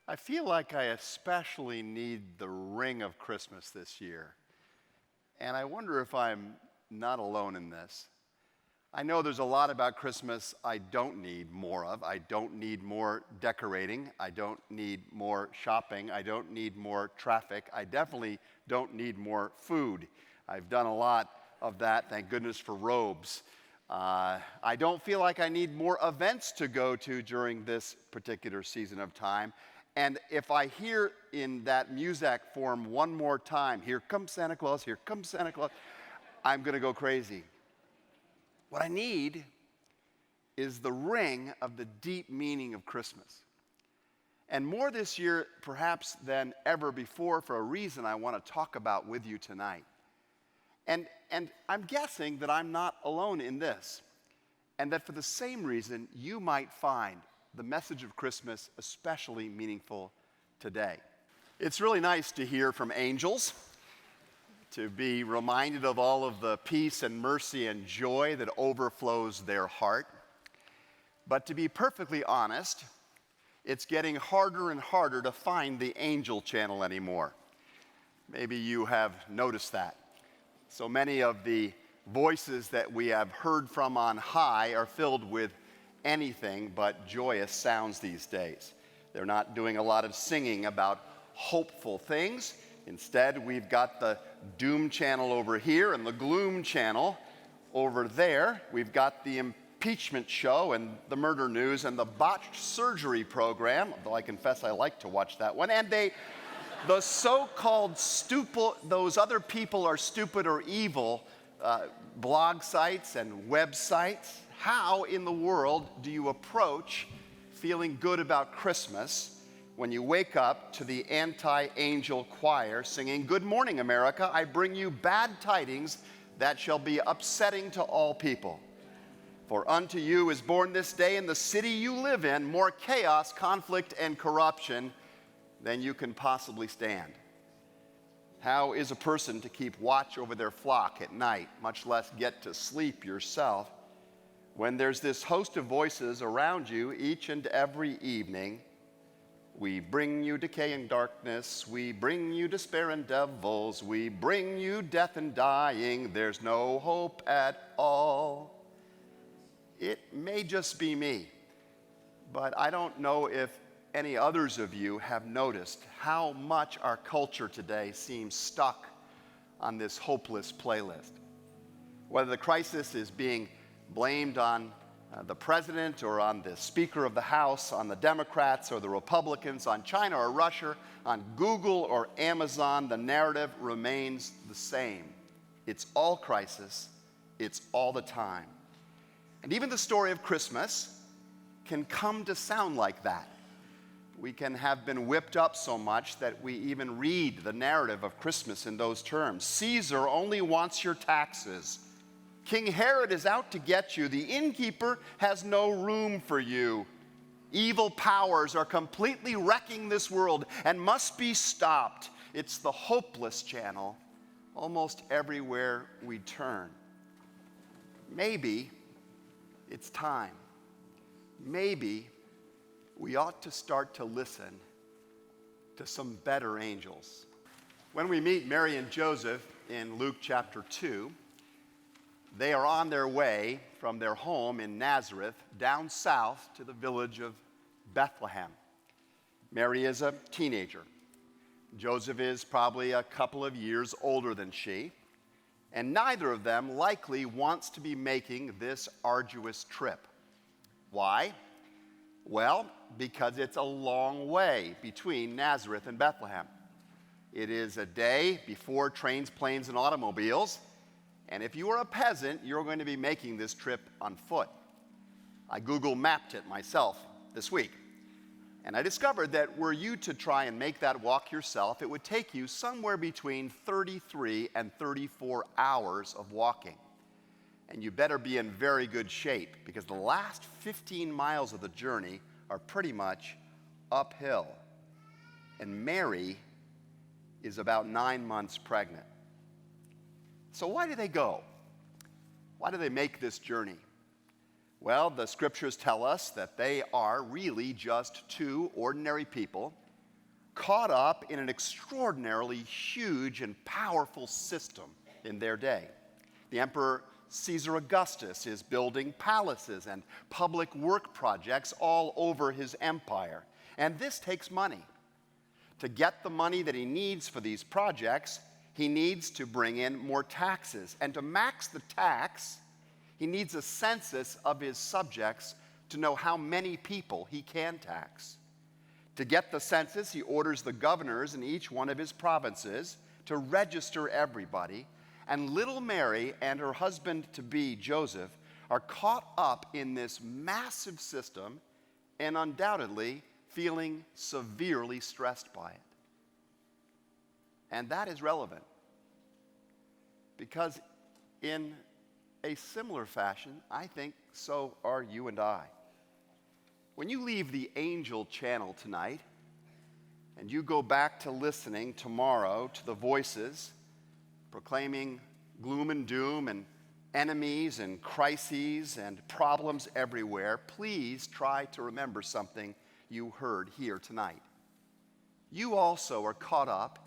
I feel like I especially need the ring of Christmas this year. And I wonder if I'm not alone in this. I know there's a lot about Christmas I don't need more of. I don't need more decorating. I don't need more shopping. I don't need more traffic. I definitely don't need more food. I've done a lot of that, thank goodness for robes. I don't feel like I need more events to go to during this particular season of time. And if I hear in that Muzak form one more time, here comes Santa Claus, here comes Santa Claus, I'm going to go crazy. What I need is the ring of the deep meaning of Christmas. And more this year, perhaps than ever before, for a reason I want to talk about with you tonight. And I'm guessing that I'm not alone in this, and that for the same reason, you might find the message of Christmas especially meaningful today. It's really nice to hear from angels, to be reminded of all of the peace and mercy and joy that overflows their heart. But to be perfectly honest, it's getting harder and harder to find the angel channel anymore. Maybe you have noticed that. So many of the voices that we have heard from on high are filled with anything but joyous sounds these days. They're not doing a lot of singing about hopeful things. Instead, we've got the doom channel over here and the gloom channel over there. We've got the impeachment show and the murder news and the botched surgery program, although I confess I like to watch that one. And the so-called stupid, those other people are stupid or evil blog sites and websites. How in the world do you approach feeling good about Christmas when you wake up to the anti-angel choir singing, "Good morning, America, I bring you bad tidings that shall be upsetting to all people. For unto you is born this day in the city you live in more chaos, conflict, and corruption than you can possibly stand." How is a person to keep watch over their flock at night, much less get to sleep yourself, when there's this host of voices around you each and every evening? We bring you decay and darkness, we bring you despair and devils, we bring you death and dying, there's no hope at all. It may just be me, but I don't know if any others of you have noticed how much our culture today seems stuck on this hopeless playlist. Whether the crisis is being blamed on the president or on the Speaker of the House, on the Democrats or the Republicans, on China or Russia, on Google or Amazon, the narrative remains the same. It's all crisis, it's all the time. And even the story of Christmas can come to sound like that. We can have been whipped up so much that we even read the narrative of Christmas in those terms. Caesar only wants your taxes. King Herod is out to get you. The innkeeper has no room for you. Evil powers are completely wrecking this world and must be stopped. It's the hopeless channel almost everywhere we turn. Maybe it's time. Maybe we ought to start to listen to some better angels. When we meet Mary and Joseph in Luke chapter 2, they are on their way from their home in Nazareth down south to the village of Bethlehem. Mary is a teenager. Joseph is probably a couple of years older than she, and neither of them likely wants to be making this arduous trip. Why? Well, because it's a long way between Nazareth and Bethlehem. It is a day before trains, planes, and automobiles. And if you are a peasant, you're going to be making this trip on foot. I Google mapped it myself this week. And I discovered that were you to try and make that walk yourself, it would take you somewhere between 33 and 34 hours of walking. And you better be in very good shape, because the last 15 miles of the journey are pretty much uphill. And Mary is about 9 months pregnant. So why do they go? Why do they make this journey? Well, the scriptures tell us that they are really just two ordinary people caught up in an extraordinarily huge and powerful system in their day. The Emperor Caesar Augustus is building palaces and public work projects all over his empire. And this takes money. To get the money that he needs for these projects, he needs to bring in more taxes. And to max the tax, he needs a census of his subjects to know how many people he can tax. To get the census, he orders the governors in each one of his provinces to register everybody. And little Mary and her husband-to-be, Joseph, are caught up in this massive system and undoubtedly feeling severely stressed by it. And that is relevant because in a similar fashion, I think so are you and I. When you leave the Angel channel tonight and you go back to listening tomorrow to the voices proclaiming gloom and doom and enemies and crises and problems everywhere, please try to remember something you heard here tonight. You also are caught up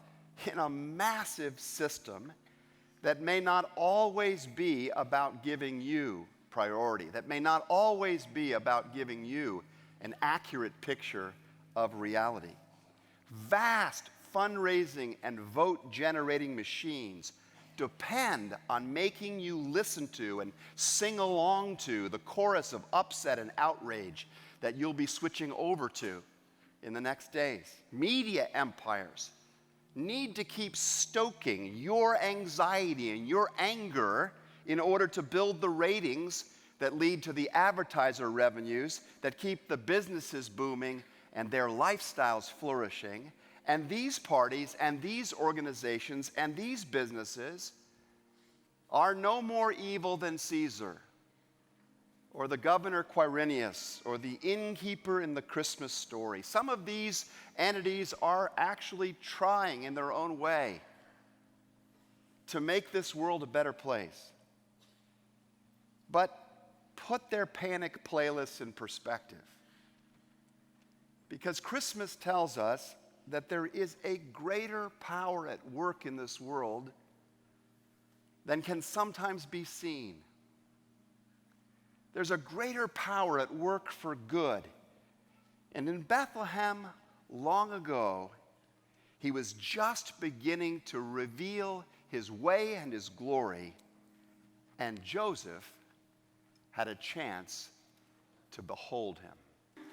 in a massive system that may not always be about giving you priority, that may not always be about giving you an accurate picture of reality. Vast fundraising and vote-generating machines depend on making you listen to and sing along to the chorus of upset and outrage that you'll be switching over to in the next days. Media empires need to keep stoking your anxiety and your anger in order to build the ratings that lead to the advertiser revenues that keep the businesses booming and their lifestyles flourishing. And these parties and these organizations and these businesses are no more evil than Caesar or the governor Quirinius or the innkeeper in the Christmas story. Some of these entities are actually trying in their own way to make this world a better place. But put their panic playlists in perspective. Because Christmas tells us that there is a greater power at work in this world than can sometimes be seen. There's a greater power at work for good. And in Bethlehem, long ago, he was just beginning to reveal his way and his glory, and Joseph had a chance to behold him.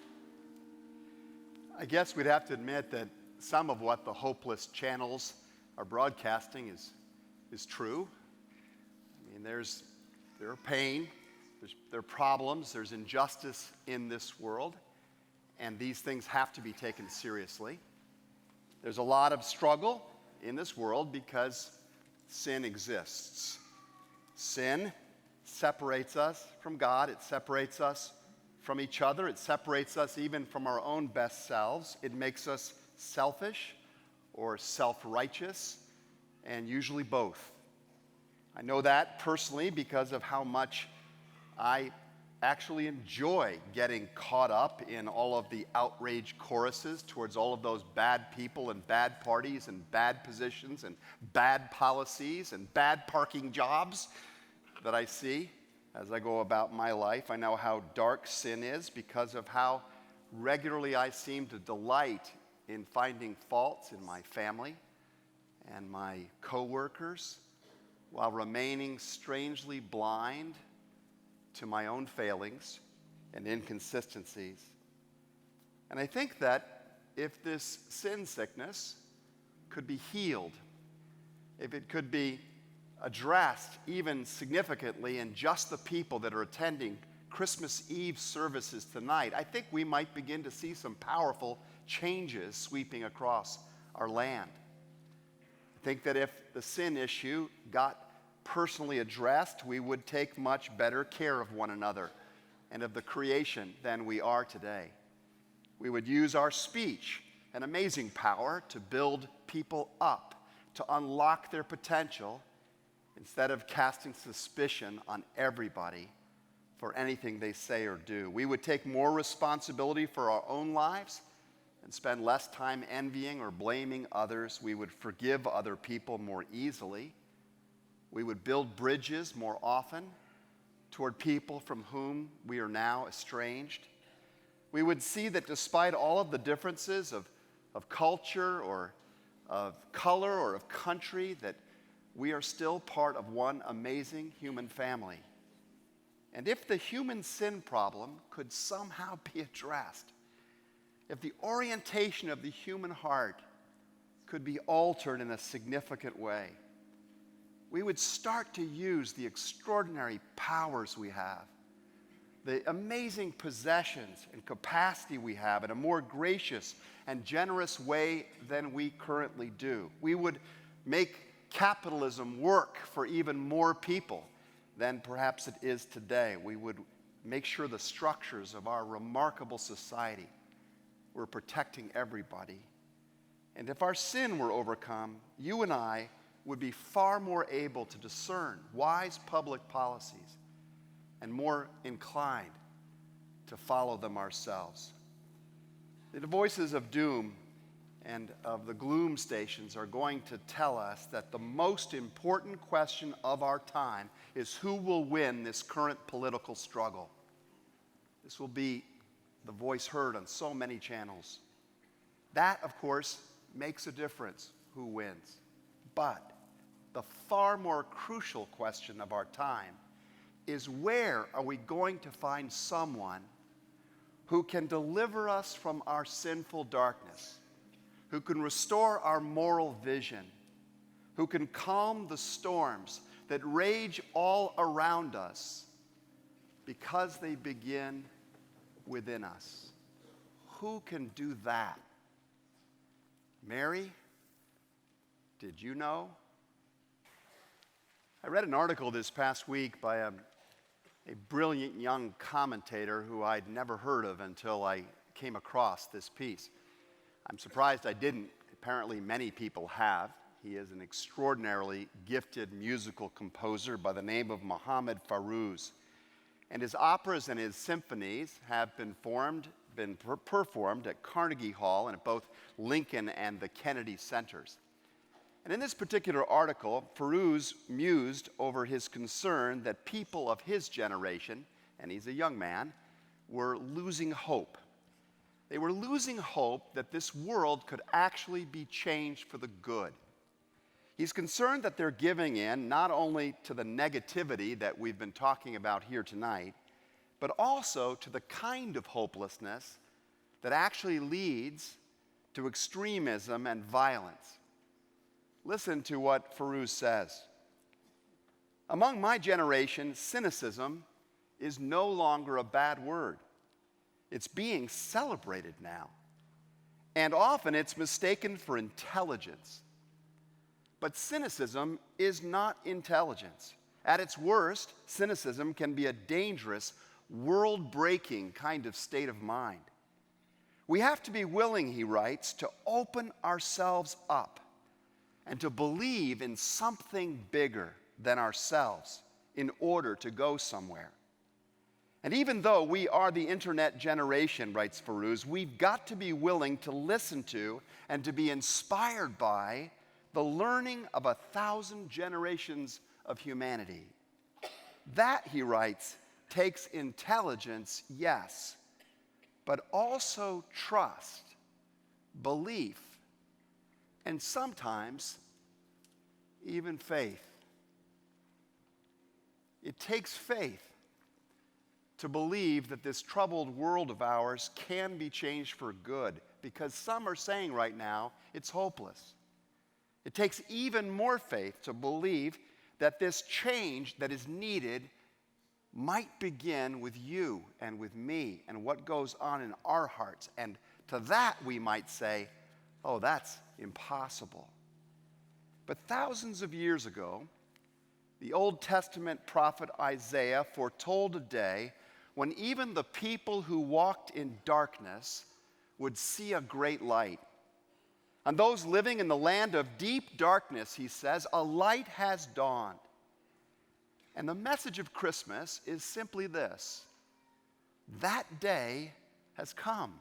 I guess we'd have to admit that some of what the hopeless channels are broadcasting is true. I mean, there are pain, there are problems, there's injustice in this world, and these things have to be taken seriously. There's a lot of struggle in this world because sin exists. Sin separates us from God, it separates us from each other, it separates us even from our own best selves. It makes us selfish or self-righteous, and usually both. I know that personally because of how much I actually enjoy getting caught up in all of the outrage choruses towards all of those bad people and bad parties and bad positions and bad policies and bad parking jobs that I see as I go about my life. I know how dark sin is because of how regularly I seem to delight in finding faults in my family and my coworkers while remaining strangely blind to my own failings and inconsistencies. And I think that if this sin sickness could be healed, if it could be addressed even significantly in just the people that are attending Christmas Eve services tonight, I think we might begin to see some powerful changes sweeping across our land. I think that if the sin issue got personally addressed, we would take much better care of one another and of the creation than we are today. We would use our speech, an amazing power, to build people up, to unlock their potential, instead of casting suspicion on everybody for anything they say or do. We would take more responsibility for our own lives and spend less time envying or blaming others. We would forgive other people more easily. We would build bridges more often toward people from whom we are now estranged. We would see that despite all of the differences of culture or of color or of country, that we are still part of one amazing human family. And if the human sin problem could somehow be addressed, if the orientation of the human heart could be altered in a significant way, we would start to use the extraordinary powers we have, the amazing possessions and capacity we have in a more gracious and generous way than we currently do. We would make capitalism work for even more people than perhaps it is today. We would make sure the structures of our remarkable society were protecting everybody. And if our sin were overcome, you and I would be far more able to discern wise public policies and more inclined to follow them ourselves. The voices of doom and of the gloom stations are going to tell us that the most important question of our time is who will win this current political struggle. This will be the voice heard on so many channels. That, of course, makes a difference, who wins. But the far more crucial question of our time is, where are we going to find someone who can deliver us from our sinful darkness, who can restore our moral vision, who can calm the storms that rage all around us because they begin within us? Who can do that? Mary, did you know? I read an article this past week by a brilliant young commentator who I'd never heard of until I came across this piece. I'm surprised I didn't. Apparently many people have. He is an extraordinarily gifted musical composer by the name of Mohammad Fairouz. And his operas and his symphonies have been performed at Carnegie Hall and at both Lincoln and the Kennedy Centers. And in this particular article, Fairouz mused over his concern that people of his generation, and he's a young man, were losing hope. They were losing hope that this world could actually be changed for the good. He's concerned that they're giving in not only to the negativity that we've been talking about here tonight, but also to the kind of hopelessness that actually leads to extremism and violence. Listen to what Fairouz says. Among my generation, cynicism is no longer a bad word. It's being celebrated now. And often it's mistaken for intelligence. But cynicism is not intelligence. At its worst, cynicism can be a dangerous, world-breaking kind of state of mind. We have to be willing, he writes, to open ourselves up and to believe in something bigger than ourselves in order to go somewhere. And even though we are the internet generation, writes Fairouz, we've got to be willing to listen to and to be inspired by the learning of 1,000 generations of humanity. That, he writes, takes intelligence, yes, but also trust, belief, and sometimes even faith. It takes faith to believe that this troubled world of ours can be changed for good, because some are saying right now it's hopeless. It takes even more faith to believe that this change that is needed might begin with you and with me and what goes on in our hearts. And to that we might say, oh, that's impossible. But thousands of years ago, the Old Testament prophet Isaiah foretold a day when even the people who walked in darkness would see a great light. On those living in the land of deep darkness, he says, a light has dawned. And the message of Christmas is simply this: that day has come.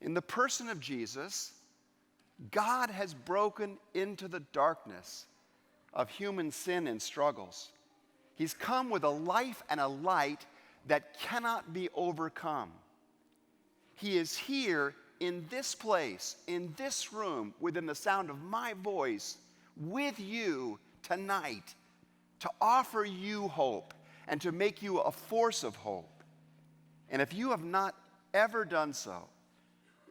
In the person of Jesus, God has broken into the darkness of human sin and struggles. He's come with a life and a light that cannot be overcome. He is here in this place, in this room, within the sound of my voice, with you tonight, to offer you hope and to make you a force of hope. And if you have not ever done so,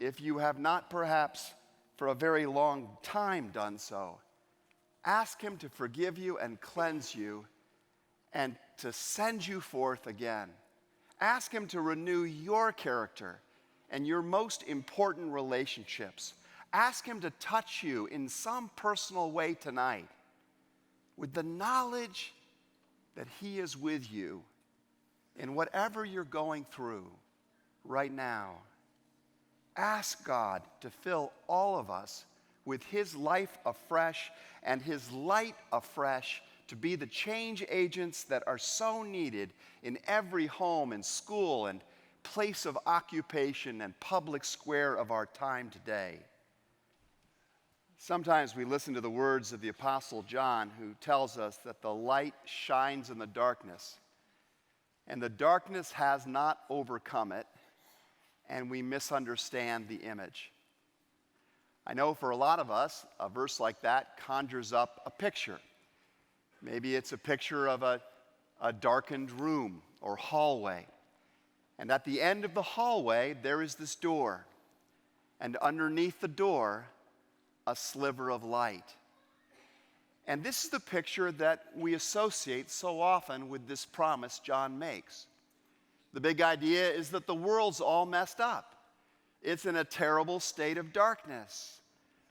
if you have not perhaps for a very long time done so, ask him to forgive you and cleanse you and to send you forth again. Ask him to renew your character and your most important relationships. Ask him to touch you in some personal way tonight with the knowledge that he is with you in whatever you're going through right now. Ask God to fill all of us with his life afresh and his light afresh to be the change agents that are so needed in every home and school and place of occupation and public square of our time today. Sometimes we listen to the words of the Apostle John, who tells us that the light shines in the darkness, and the darkness has not overcome it, and we misunderstand the image. I know for a lot of us, a verse like that conjures up a picture. Maybe it's a picture of a darkened room or hallway. And at the end of the hallway, there is this door. And underneath the door, a sliver of light. And this is the picture that we associate so often with this promise John makes. The big idea is that the world's all messed up. It's in a terrible state of darkness.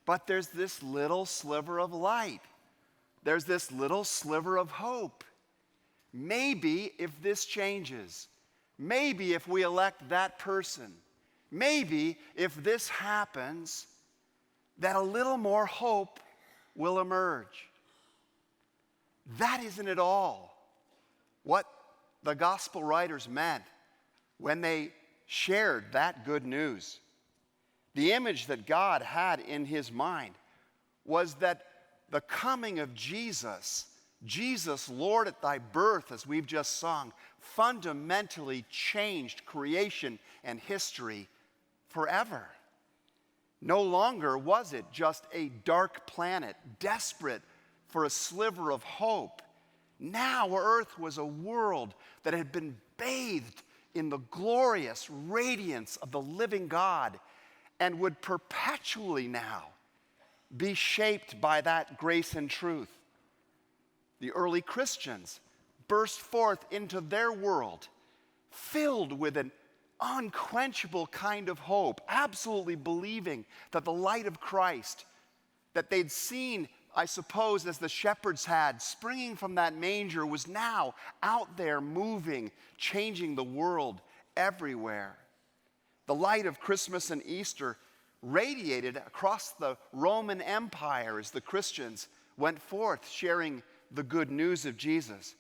But there's this little sliver of light. There's this little sliver of hope. Maybe if this changes, maybe if we elect that person, maybe if this happens, that a little more hope will emerge. That isn't at all what the gospel writers meant when they shared that good news. The image that God had in his mind was that the coming of Jesus, Jesus, Lord at thy birth, as we've just sung, fundamentally changed creation and history forever. No longer was it just a dark planet, desperate for a sliver of hope. Now Earth was a world that had been bathed in the glorious radiance of the living God and would perpetually now be shaped by that grace and truth. The early Christians burst forth into their world filled with an unquenchable kind of hope, absolutely believing that the light of Christ that they'd seen, I suppose, as the shepherds had, springing from that manger, was now out there moving, changing the world everywhere. The light of Christmas and Easter radiated across the Roman Empire as the Christians went forth sharing the good news of Jesus.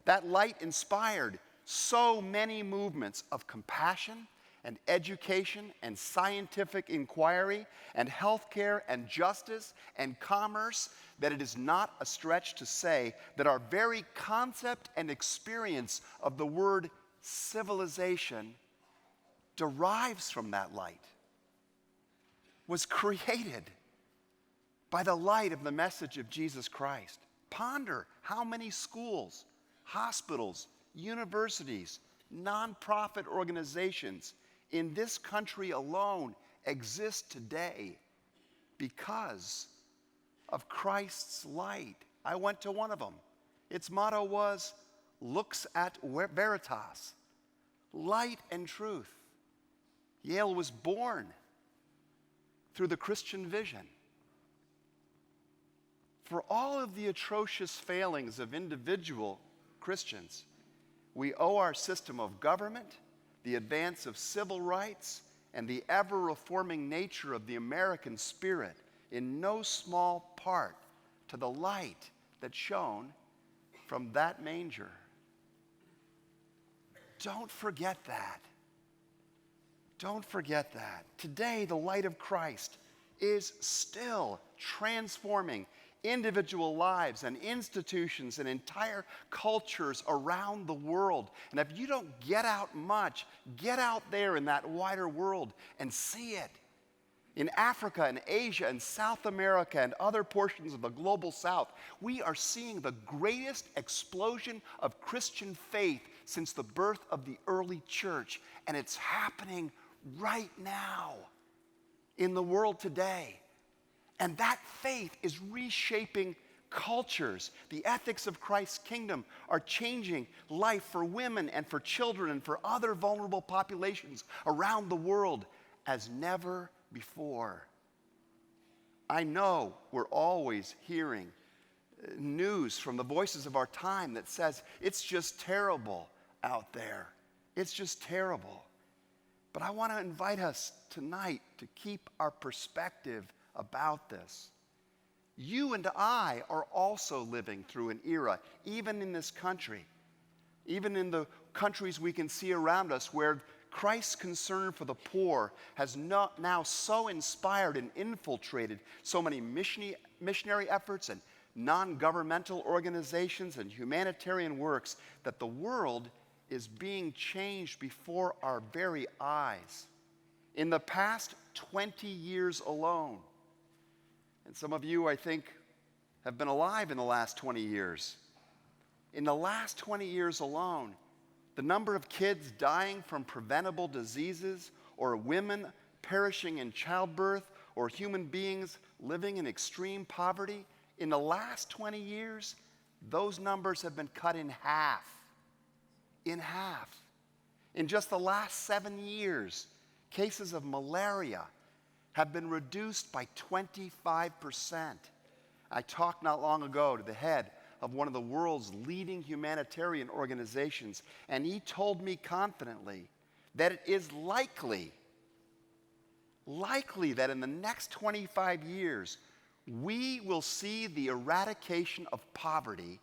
That light inspired so many movements of compassion and education and scientific inquiry and healthcare and justice and commerce that it is not a stretch to say that our very concept and experience of the word civilization derives from that light, was created by the light of the message of Jesus Christ. Ponder how many schools, hospitals, universities, nonprofit organizations in this country alone exist today because of Christ's light. I went to one of them. Its motto was, Lux et Veritas, light and truth. Yale was born through the Christian vision. For all of the atrocious failings of individual Christians, we owe our system of government, the advance of civil rights, and the ever-reforming nature of the American spirit in no small part to the light that shone from that manger. Don't forget that. Don't forget that. Today, the light of Christ is still transforming individual lives and institutions and entire cultures around the world. And if you don't get out much, get out there in that wider world and see it. In Africa and Asia and South America and other portions of the global South, we are seeing the greatest explosion of Christian faith since the birth of the early church. And it's happening right now in the world today. And that faith is reshaping cultures. The ethics of Christ's kingdom are changing life for women and for children and for other vulnerable populations around the world as never before. I know we're always hearing news from the voices of our time that says it's just terrible out there. It's just terrible. But I want to invite us tonight to keep our perspective about this. You and I are also living through an era, even in this country, even in the countries we can see around us, where Christ's concern for the poor has now so inspired and infiltrated so many missionary efforts and non-governmental organizations and humanitarian works that the world is being changed before our very eyes. In the past 20 years alone, and some of you, I think, have been alive in the last 20 years. In the last 20 years alone, the number of kids dying from preventable diseases, or women perishing in childbirth, or human beings living in extreme poverty, in the last 20 years, those numbers have been cut in half. In half. In just the last 7 years, cases of malaria have been reduced by 25%. I talked not long ago to the head of one of the world's leading humanitarian organizations, and he told me confidently that it is likely that in the next 25 years, we will see the eradication of poverty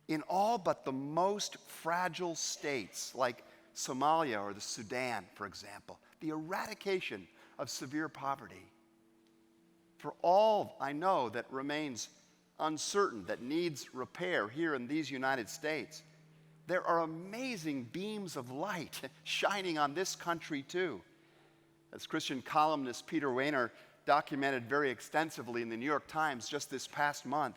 in all but the most fragile states, like Somalia or the Sudan, for example. The eradication of severe poverty. For all I know that remains uncertain, that needs repair here in these United States, there are amazing beams of light shining on this country too. As Christian columnist Peter Weiner documented very extensively in the New York Times just this past month,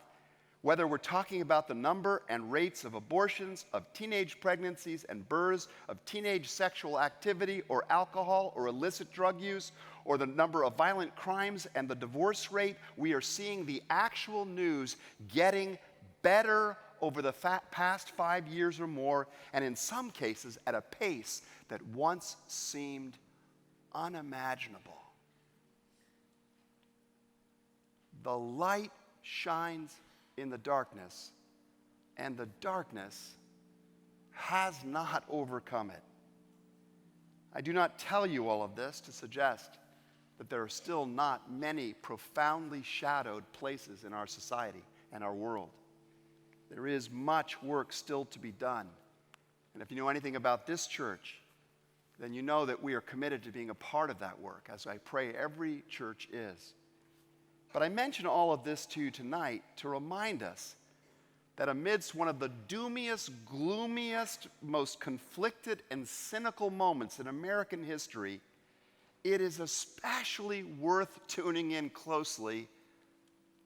whether we're talking about the number and rates of abortions, of teenage pregnancies and births, of teenage sexual activity or alcohol or illicit drug use, or the number of violent crimes and the divorce rate, we are seeing the actual news getting better over the past 5 years or more, and in some cases at a pace that once seemed unimaginable. The light shines in the darkness, and the darkness has not overcome it. I do not tell you all of this to suggest that there are still not many profoundly shadowed places in our society and our world. There is much work still to be done. And if you know anything about this church, then you know that we are committed to being a part of that work, as I pray every church is. But I mention all of this to you tonight to remind us that amidst one of the doomiest, gloomiest, most conflicted and cynical moments in American history, it is especially worth tuning in closely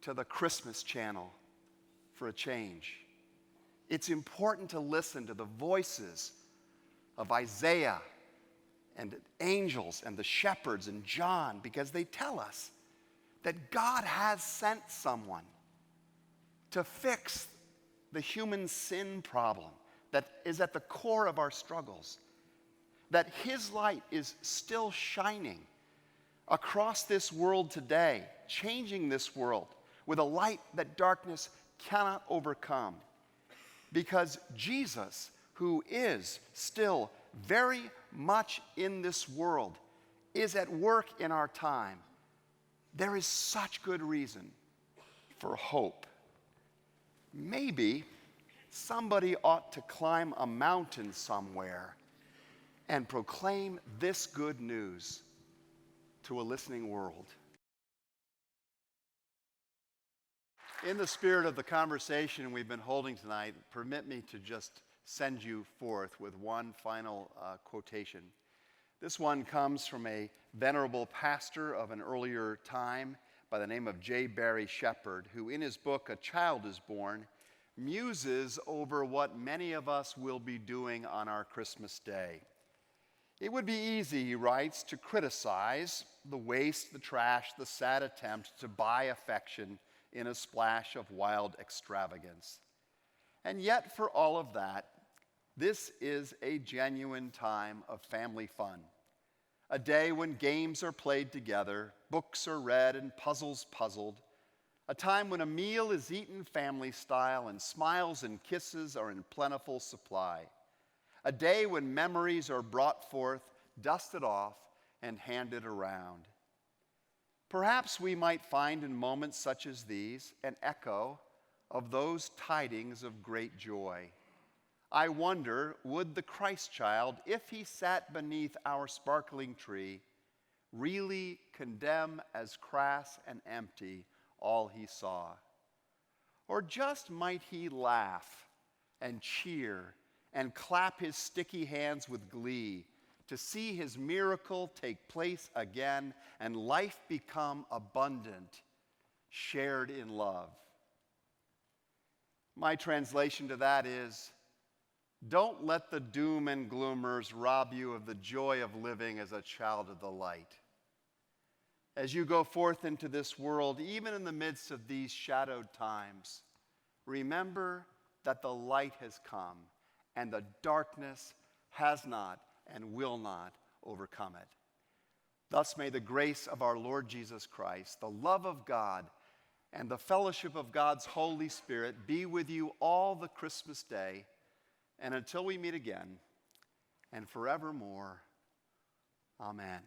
to the Christmas channel for a change. It's important to listen to the voices of Isaiah and angels and the shepherds and John, because they tell us that God has sent someone to fix the human sin problem that is at the core of our struggles, that his light is still shining across this world today, changing this world with a light that darkness cannot overcome. Because Jesus, who is still very much in this world, is at work in our time. There is such good reason for hope. Maybe somebody ought to climb a mountain somewhere and proclaim this good news to a listening world. In the spirit of the conversation we've been holding tonight, permit me to just send you forth with one final quotation. This one comes from a venerable pastor of an earlier time by the name of J. Barry Shepherd, who in his book, A Child is Born, muses over what many of us will be doing on our Christmas day. It would be easy, he writes, to criticize the waste, the trash, the sad attempt to buy affection in a splash of wild extravagance. And yet, for all of that, this is a genuine time of family fun. A day when games are played together, books are read, and puzzles puzzled. A time when a meal is eaten family style and smiles and kisses are in plentiful supply. A day when memories are brought forth, dusted off, and handed around. Perhaps we might find in moments such as these an echo of those tidings of great joy. I wonder, would the Christ child, if he sat beneath our sparkling tree, really condemn as crass and empty all he saw? Or just might he laugh and cheer and clap his sticky hands with glee to see his miracle take place again and life become abundant, shared in love? My translation to that is, don't let the doom and gloomers rob you of the joy of living as a child of the light. As you go forth into this world, even in the midst of these shadowed times, remember that the light has come and the darkness has not and will not overcome it. Thus may the grace of our Lord Jesus Christ, the love of God, and the fellowship of God's Holy Spirit be with you all the Christmas day, and until we meet again, and forevermore. Amen.